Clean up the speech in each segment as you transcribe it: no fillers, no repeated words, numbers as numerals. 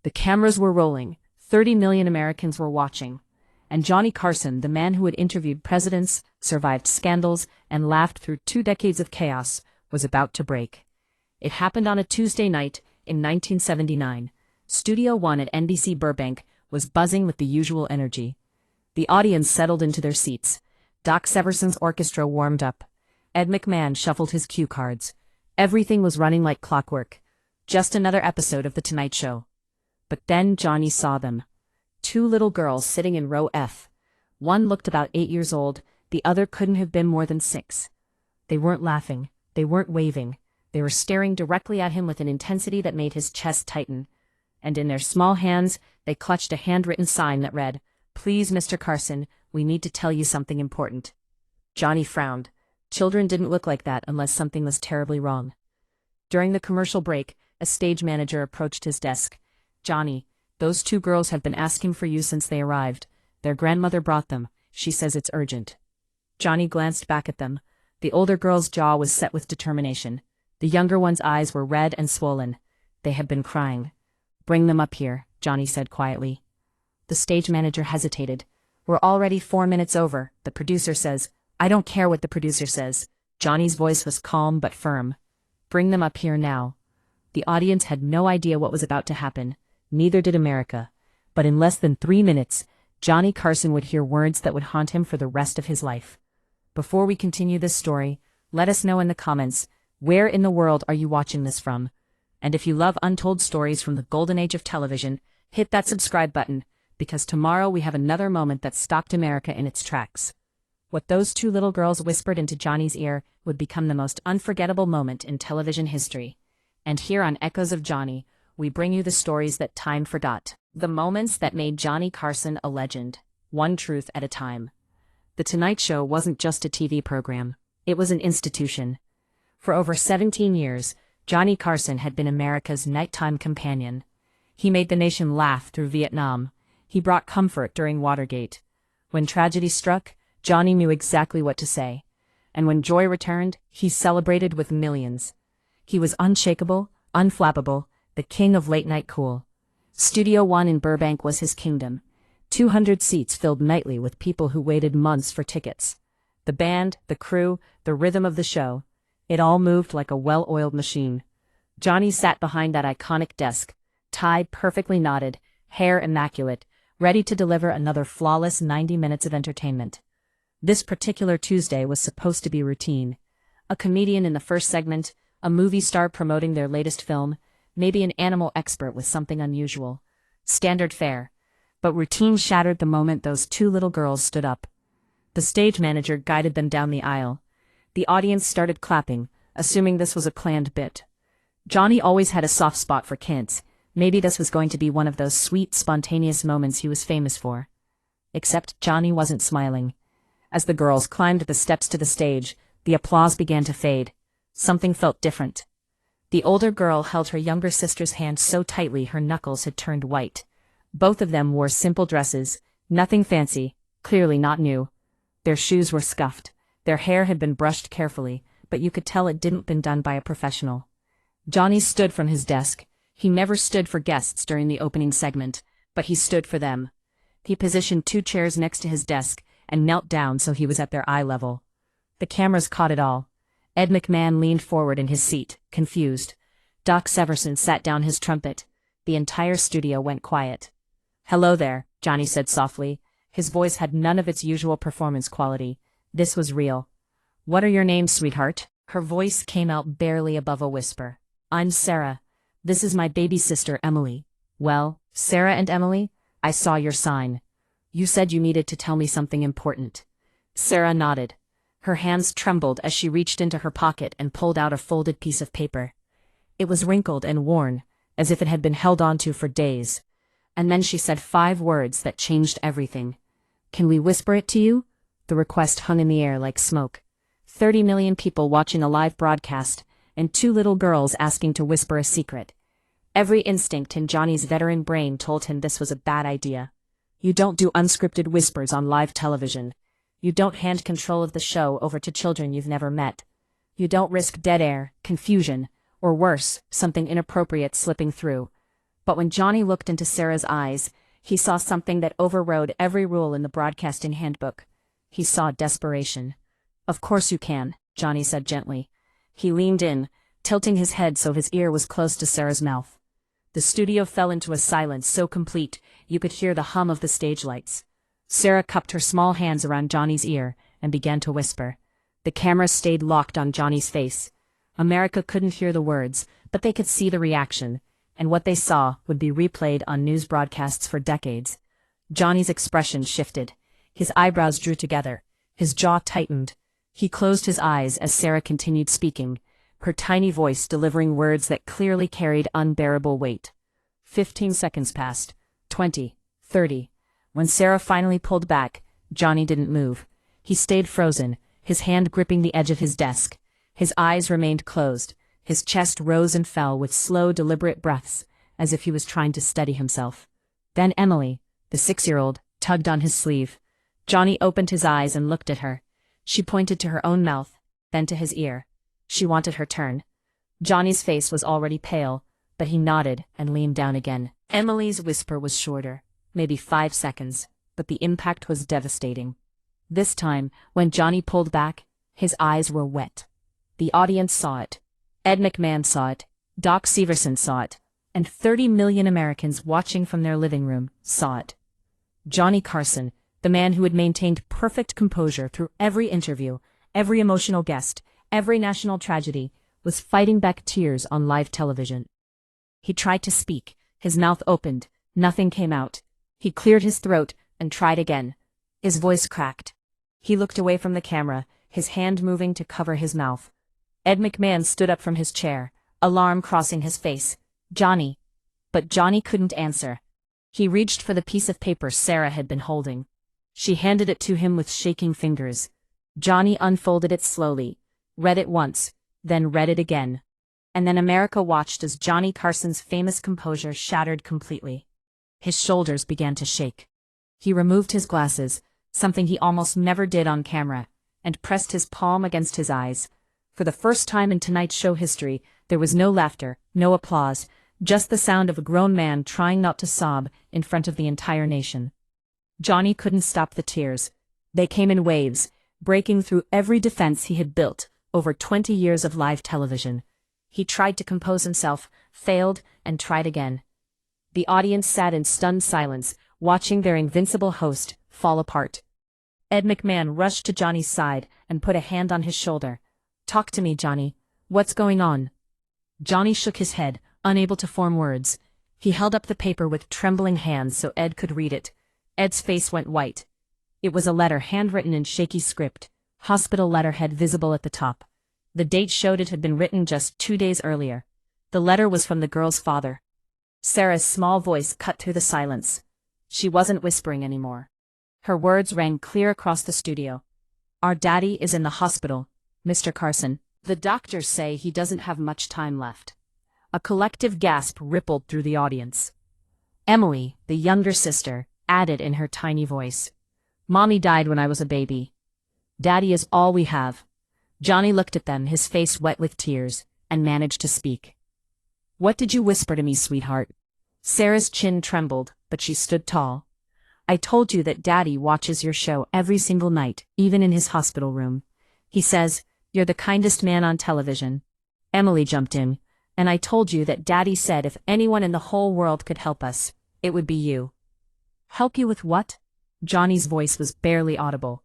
The cameras were rolling, 30 million Americans were watching. And Johnny Carson, the man who had interviewed presidents, survived scandals, and laughed through 2 decades of chaos, was about to break. It happened on a Tuesday night in 1979. Studio One at NBC Burbank was buzzing with the usual energy. The audience settled into their seats. Doc Severson's orchestra warmed up. Ed McMahon shuffled his cue cards. Everything was running like clockwork. Just another episode of The Tonight Show. But then Johnny saw them. 2 little girls sitting in row F. One looked about 8 years old, the other couldn't have been more than 6. They weren't laughing, they weren't waving, they were staring directly at him with an intensity that made his chest tighten. And in their small hands, they clutched a handwritten sign that read, "Please, Mr. Carson, we need to tell you something important." Johnny frowned. Children didn't look like that unless something was terribly wrong. During the commercial break, a stage manager approached his desk. "Johnny, those 2 girls have been asking for you since they arrived. Their grandmother brought them. She says it's urgent." Johnny glanced back at them. The older girl's jaw was set with determination. The younger one's eyes were red and swollen. They had been crying. "Bring them up here," Johnny said quietly. The stage manager hesitated. "We're already 4 minutes over, the producer says." "I don't care what the producer says." Johnny's voice was calm but firm. "Bring them up here now." The audience had no idea what was about to happen. Neither did America. But in less than 3 minutes, Johnny Carson would hear words that would haunt him for the rest of his life. Before we continue this story, let us know in the comments, where in the world are you watching this from? And if you love untold stories from the golden age of television, hit that subscribe button, because tomorrow we have another moment that stopped America in its tracks. What those 2 little girls whispered into Johnny's ear would become the most unforgettable moment in television history. And here on Echoes of Johnny, we bring you the stories that time forgot. The moments that made Johnny Carson a legend, one truth at a time. The Tonight Show wasn't just a TV program. It was an institution. For over 17 years, Johnny Carson had been America's nighttime companion. He made the nation laugh through Vietnam. He brought comfort during Watergate. When tragedy struck, Johnny knew exactly what to say. And when joy returned, he celebrated with millions. He was unshakable, unflappable, the king of late-night cool. Studio One in Burbank was his kingdom. 200 seats filled nightly with people who waited months for tickets. The band, the crew, the rhythm of the show. It all moved like a well-oiled machine. Johnny sat behind that iconic desk, tie perfectly knotted, hair immaculate, ready to deliver another flawless 90 minutes of entertainment. This particular Tuesday was supposed to be routine. A comedian in the first segment, a movie star promoting their latest film, maybe an animal expert with something unusual. Standard fare. But routine shattered the moment those 2 little girls stood up. The stage manager guided them down the aisle. The audience started clapping, assuming this was a planned bit. Johnny always had a soft spot for kids. Maybe this was going to be one of those sweet, spontaneous moments he was famous for. Except Johnny wasn't smiling. As the girls climbed the steps to the stage, the applause began to fade. Something felt different. The older girl held her younger sister's hand so tightly her knuckles had turned white. Both of them wore simple dresses, nothing fancy, clearly not new. Their shoes were scuffed. Their hair had been brushed carefully, but you could tell it didn't been done by a professional. Johnny stood from his desk. He never stood for guests during the opening segment, but he stood for them. He positioned 2 chairs next to his desk and knelt down so he was at their eye level. The cameras caught it all. Ed McMahon leaned forward in his seat, confused. Doc Severson sat down his trumpet. The entire studio went quiet. "Hello there," Johnny said softly. His voice had none of its usual performance quality. This was real. "What are your names, sweetheart?" Her voice came out barely above a whisper. "I'm Sarah. This is my baby sister, Emily." "Well, Sarah and Emily, I saw your sign. You said you needed to tell me something important." Sarah nodded. Her hands trembled as she reached into her pocket and pulled out a folded piece of paper. It was wrinkled and worn, as if it had been held onto for days. And then she said 5 words that changed everything. "Can we whisper it to you?" The request hung in the air like smoke. 30 million people watching a live broadcast, and 2 little girls asking to whisper a secret. Every instinct in Johnny's veteran brain told him this was a bad idea. You don't do unscripted whispers on live television. You don't hand control of the show over to children you've never met. You don't risk dead air, confusion, or worse, something inappropriate slipping through. But when Johnny looked into Sarah's eyes, he saw something that overrode every rule in the broadcasting handbook. He saw desperation. "Of course you can," Johnny said gently. He leaned in, tilting his head so his ear was close to Sarah's mouth. The studio fell into a silence so complete you could hear the hum of the stage lights. Sarah cupped her small hands around Johnny's ear and began to whisper. The camera stayed locked on Johnny's face. America couldn't hear the words, but they could see the reaction, and what they saw would be replayed on news broadcasts for decades. Johnny's expression shifted. His eyebrows drew together. His jaw tightened. He closed his eyes as Sarah continued speaking, her tiny voice delivering words that clearly carried unbearable weight. 15 seconds passed. 20. 30. When Sarah finally pulled back, Johnny didn't move. He stayed frozen, his hand gripping the edge of his desk. His eyes remained closed. His chest rose and fell with slow, deliberate breaths, as if he was trying to steady himself. Then Emily, the 6-year-old, tugged on his sleeve. Johnny opened his eyes and looked at her. She pointed to her own mouth, then to his ear. She wanted her turn. Johnny's face was already pale, but he nodded and leaned down again. Emily's whisper was shorter, maybe 5 seconds, but the impact was devastating. This time, when Johnny pulled back, his eyes were wet. The audience saw it. Ed McMahon saw it. Doc Severson saw it. And 30 million Americans watching from their living room saw it. Johnny Carson, the man who had maintained perfect composure through every interview, every emotional guest, every national tragedy, was fighting back tears on live television. He tried to speak. His mouth opened. Nothing came out. He cleared his throat and tried again. His voice cracked. He looked away from the camera, his hand moving to cover his mouth. Ed McMahon stood up from his chair, alarm crossing his face. "Johnny." But Johnny couldn't answer. He reached for the piece of paper Sarah had been holding. She handed it to him with shaking fingers. Johnny unfolded it slowly, read it once, then read it again. And then America watched as Johnny Carson's famous composure shattered completely. His shoulders began to shake. He removed his glasses, something he almost never did on camera, and pressed his palm against his eyes. For the first time in tonight's show history, there was no laughter, no applause, just the sound of a grown man trying not to sob in front of the entire nation. Johnny couldn't stop the tears. They came in waves, breaking through every defense he had built over 20 years of live television. He tried to compose himself, failed, and tried again. The audience sat in stunned silence, watching their invincible host fall apart. Ed McMahon rushed to Johnny's side and put a hand on his shoulder. "Talk to me, Johnny. What's going on?" Johnny shook his head, unable to form words. He held up the paper with trembling hands so Ed could read it. Ed's face went white. It was a letter handwritten in shaky script, hospital letterhead visible at the top. The date showed it had been written just 2 days earlier. The letter was from the girl's father. Sarah's small voice cut through the silence. She wasn't whispering anymore. Her words rang clear across the studio. "Our daddy is in the hospital, Mr. Carson. The doctors say he doesn't have much time left." A collective gasp rippled through the audience. Emily, the younger sister, added in her tiny voice, "Mommy died when I was a baby. Daddy is all we have." Johnny looked at them, his face wet with tears, and managed to speak. "What did you whisper to me, sweetheart?" Sarah's chin trembled, but she stood tall. "I told you that Daddy watches your show every single night, even in his hospital room. He says, 'You're the kindest man on television.'" Emily jumped in. "And I told you that Daddy said if anyone in the whole world could help us, it would be you." "Help you with what?" Johnny's voice was barely audible.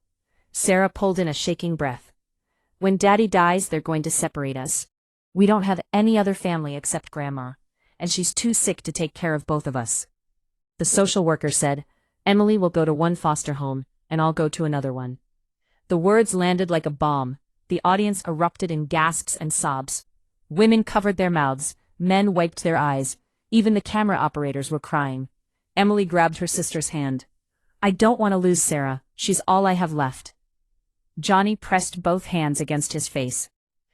Sarah pulled in a shaking breath. "When Daddy dies, they're going to separate us. We don't have any other family except Grandma, and she's too sick to take care of both of us." The social worker said, "Emily will go to one foster home, and I'll go to another one." The words landed like a bomb. The audience erupted in gasps and sobs. Women covered their mouths, men wiped their eyes, even the camera operators were crying. Emily grabbed her sister's hand. "I don't want to lose Sarah, she's all I have left." Johnny pressed both hands against his face.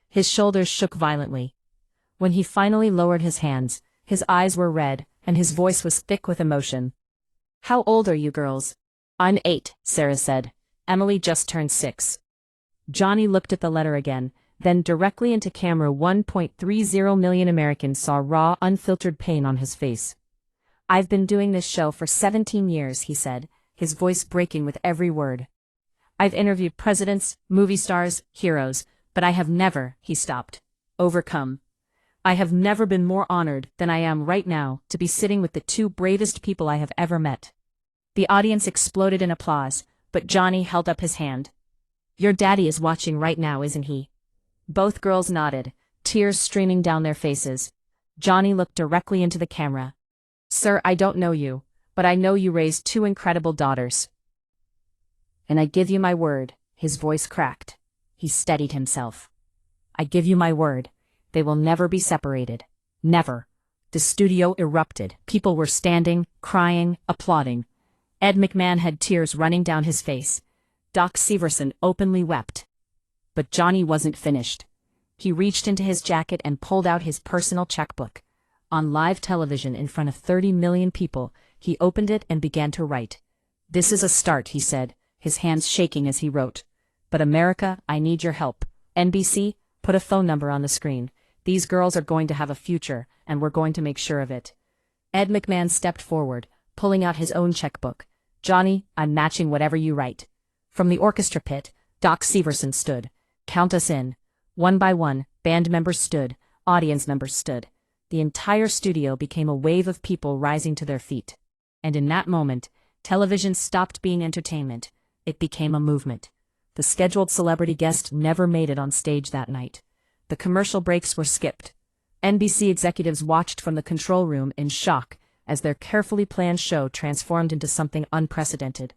His shoulders shook violently. When he finally lowered his hands, his eyes were red, and his voice was thick with emotion. "How old are you girls?" "I'm 8, Sarah said. Emily just turned 6. Johnny looked at the letter again, then directly into camera. 1.30 million Americans saw raw, unfiltered pain on his face. I've been doing this show for 17 years, he said, his voice breaking with every word. I've interviewed presidents, movie stars, heroes, but I have never, he stopped, overcome. I have never been more honored than I am right now to be sitting with the two bravest people I have ever met. The audience exploded in applause, but Johnny held up his hand. Your daddy is watching right now, isn't he? Both girls nodded, tears streaming down their faces. Johnny looked directly into the camera. Sir, I don't know you, but I know you raised two incredible daughters. And I give you my word, his voice cracked. He steadied himself. I give you my word, they will never be separated. Never. The studio erupted. People were standing, crying, applauding. Ed McMahon had tears running down his face. Doc Severson openly wept. But Johnny wasn't finished. He reached into his jacket and pulled out his personal checkbook. On live television in front of 30 million people, he opened it and began to write. This is a start, he said, his hands shaking as he wrote. But America, I need your help. NBC, put a phone number on the screen. These girls are going to have a future, and we're going to make sure of it. Ed McMahon stepped forward, pulling out his own checkbook. Johnny, I'm matching whatever you write. From the orchestra pit, Doc Severson stood. Count us in. One by one, band members stood, audience members stood. The entire studio became a wave of people rising to their feet. And in that moment, television stopped being entertainment. It became a movement. The scheduled celebrity guest never made it on stage that night. The commercial breaks were skipped. NBC executives watched from the control room in shock as their carefully planned show transformed into something unprecedented.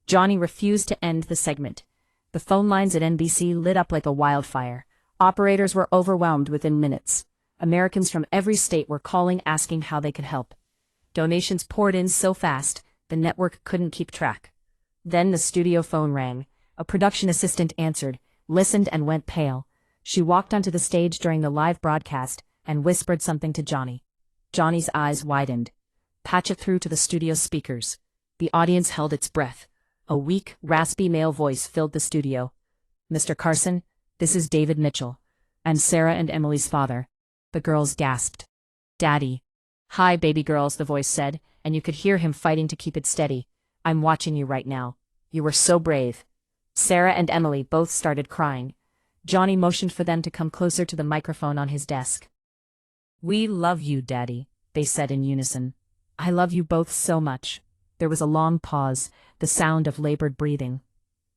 Johnny refused to end the segment. The phone lines at NBC lit up like a wildfire. Operators were overwhelmed within minutes. Americans from every state were calling asking how they could help. Donations poured in so fast, the network couldn't keep track. Then the studio phone rang. A production assistant answered, listened and went pale. She walked onto the stage during the live broadcast and whispered something to Johnny. Johnny's eyes widened. Patch it through to the studio speakers. The audience held its breath. A weak, raspy male voice filled the studio. Mr. Carson, this is David Mitchell. I'm Sarah and Emily's father. The girls gasped. Daddy. Hi, baby girls, the voice said, and you could hear him fighting to keep it steady. I'm watching you right now. You were so brave. Sarah and Emily both started crying. Johnny motioned for them to come closer to the microphone on his desk. We love you, Daddy, they said in unison. I love you both so much. There was a long pause, the sound of labored breathing.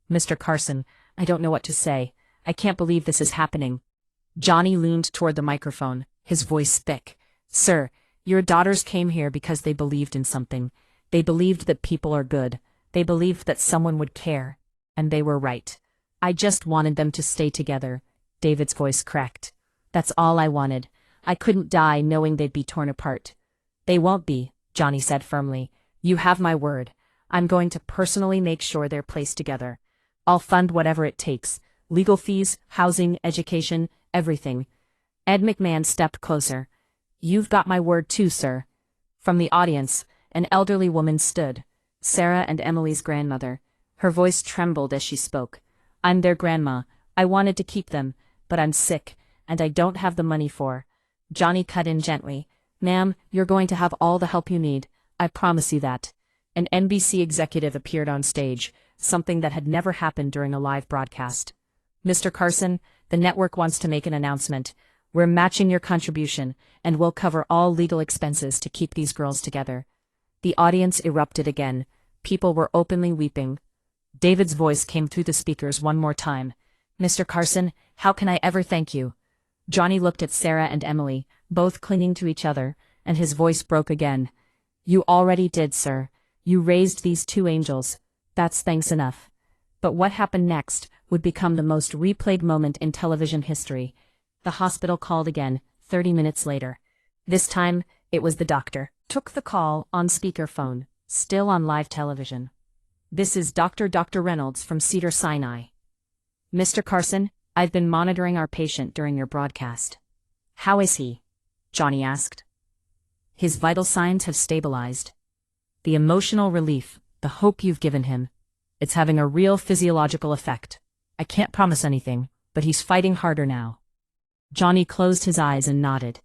Mr. Carson, I don't know what to say. I can't believe this is happening. Johnny leaned toward the microphone, his voice thick. Sir, your daughters came here because they believed in something. They believed that people are good. They believed that someone would care. And they were right. I just wanted them to stay together. David's voice cracked. That's all I wanted. I couldn't die knowing they'd be torn apart. They won't be, Johnny said firmly. You have my word. I'm going to personally make sure they're placed together. I'll fund whatever it takes. Legal fees, housing, education, everything. Ed McMahon stepped closer. You've got my word too, sir. From the audience, an elderly woman stood. Sarah and Emily's grandmother. Her voice trembled as she spoke. I'm their grandma. I wanted to keep them, but I'm sick, and I don't have the money for. Johnny cut in gently. Ma'am, you're going to have all the help you need. I promise you that. An NBC executive appeared on stage, something that had never happened during a live broadcast. Mr. Carson, the network wants to make an announcement. We're matching your contribution, and we'll cover all legal expenses to keep these girls together. The audience erupted again. People were openly weeping. David's voice came through the speakers one more time. Mr. Carson, how can I ever thank you? Johnny looked at Sarah and Emily, both clinging to each other, and his voice broke again. You already did, sir. You raised these two angels. That's thanks enough. But what happened next would become the most replayed moment in television history. The hospital called again, 30 minutes later. This time, it was the doctor. Took the call on speakerphone, still on live television. This is Dr. Reynolds from Cedars-Sinai. Mr. Carson, I've been monitoring our patient during your broadcast. How is he? Johnny asked. His vital signs have stabilized. The emotional relief, the hope you've given him, it's having a real physiological effect. I can't promise anything, but he's fighting harder now. Johnny closed his eyes and nodded.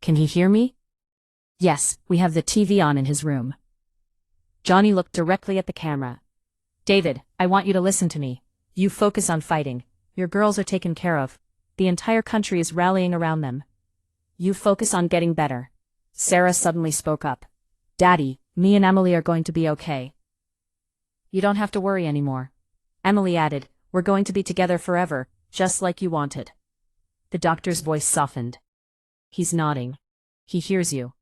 Can he hear me? Yes, we have the TV on in his room. Johnny looked directly at the camera. David, I want you to listen to me. You focus on fighting. Your girls are taken care of. The entire country is rallying around them. You focus on getting better. Sarah suddenly spoke up. Daddy, me and Emily are going to be okay. You don't have to worry anymore. Emily added, we're going to be together forever, just like you wanted. The doctor's voice softened. He's nodding. He hears you.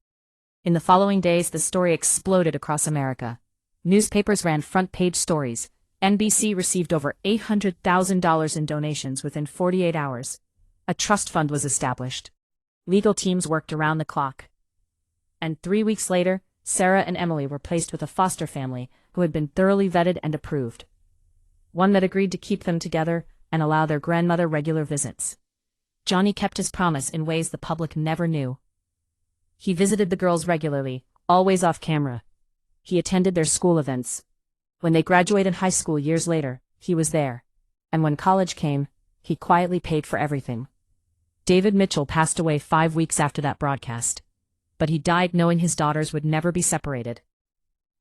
In the following days, the story exploded across America. Newspapers ran front-page stories. NBC received over $800,000 in donations within 48 hours. A trust fund was established. Legal teams worked around the clock. And 3 weeks later, Sarah and Emily were placed with a foster family who had been thoroughly vetted and approved. One that agreed to keep them together and allow their grandmother regular visits. Johnny kept his promise in ways the public never knew. He visited the girls regularly, always off camera. He attended their school events. When they graduated high school years later, he was there. And when college came, he quietly paid for everything. David Mitchell passed away 5 weeks after that broadcast. But he died knowing his daughters would never be separated.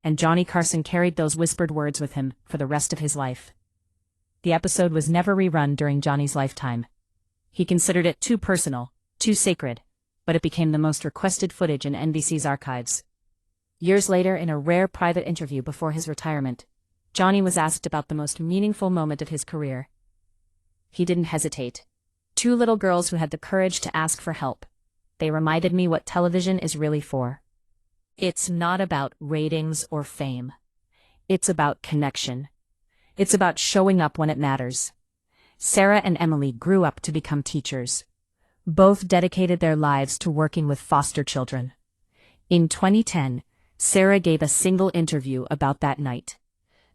And Johnny Carson carried those whispered words with him for the rest of his life. The episode was never rerun during Johnny's lifetime. He considered it too personal, too sacred, but it became the most requested footage in NBC's archives. Years later, in a rare private interview before his retirement, Johnny was asked about the most meaningful moment of his career. He didn't hesitate. 2 little girls who had the courage to ask for help. They reminded me what television is really for. It's not about ratings or fame. It's about connection. It's about showing up when it matters. Sarah and Emily grew up to become teachers. Both dedicated their lives to working with foster children. In 2010, Sarah gave a single interview about that night.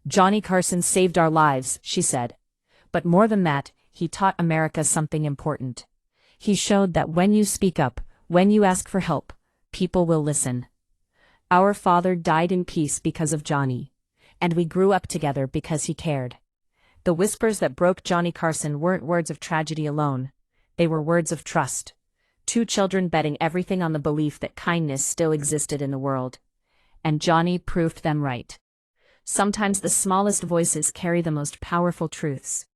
Johnny Carson saved our lives, she said. But more than that, he taught America something important. He showed that when you speak up, when you ask for help, people will listen. Our father died in peace because of Johnny, and we grew up together because he cared. The whispers that broke Johnny Carson weren't words of tragedy alone. They were words of trust. 2 children betting everything on the belief that kindness still existed in the world. And Johnny proved them right. Sometimes the smallest voices carry the most powerful truths.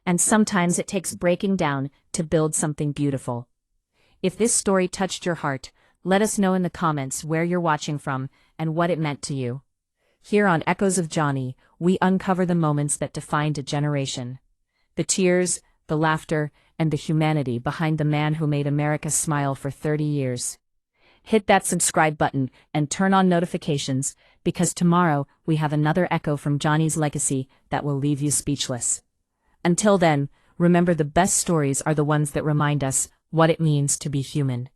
And sometimes it takes breaking down to build something beautiful. If this story touched your heart, let us know in the comments where you're watching from and what it meant to you. Here on Echoes of Johnny, we uncover the moments that defined a generation. The tears, the laughter, and the humanity behind the man who made America smile for 30 years. Hit that subscribe button and turn on notifications, because tomorrow we have another echo from Johnny's legacy that will leave you speechless. Until then, remember, the best stories are the ones that remind us what it means to be human.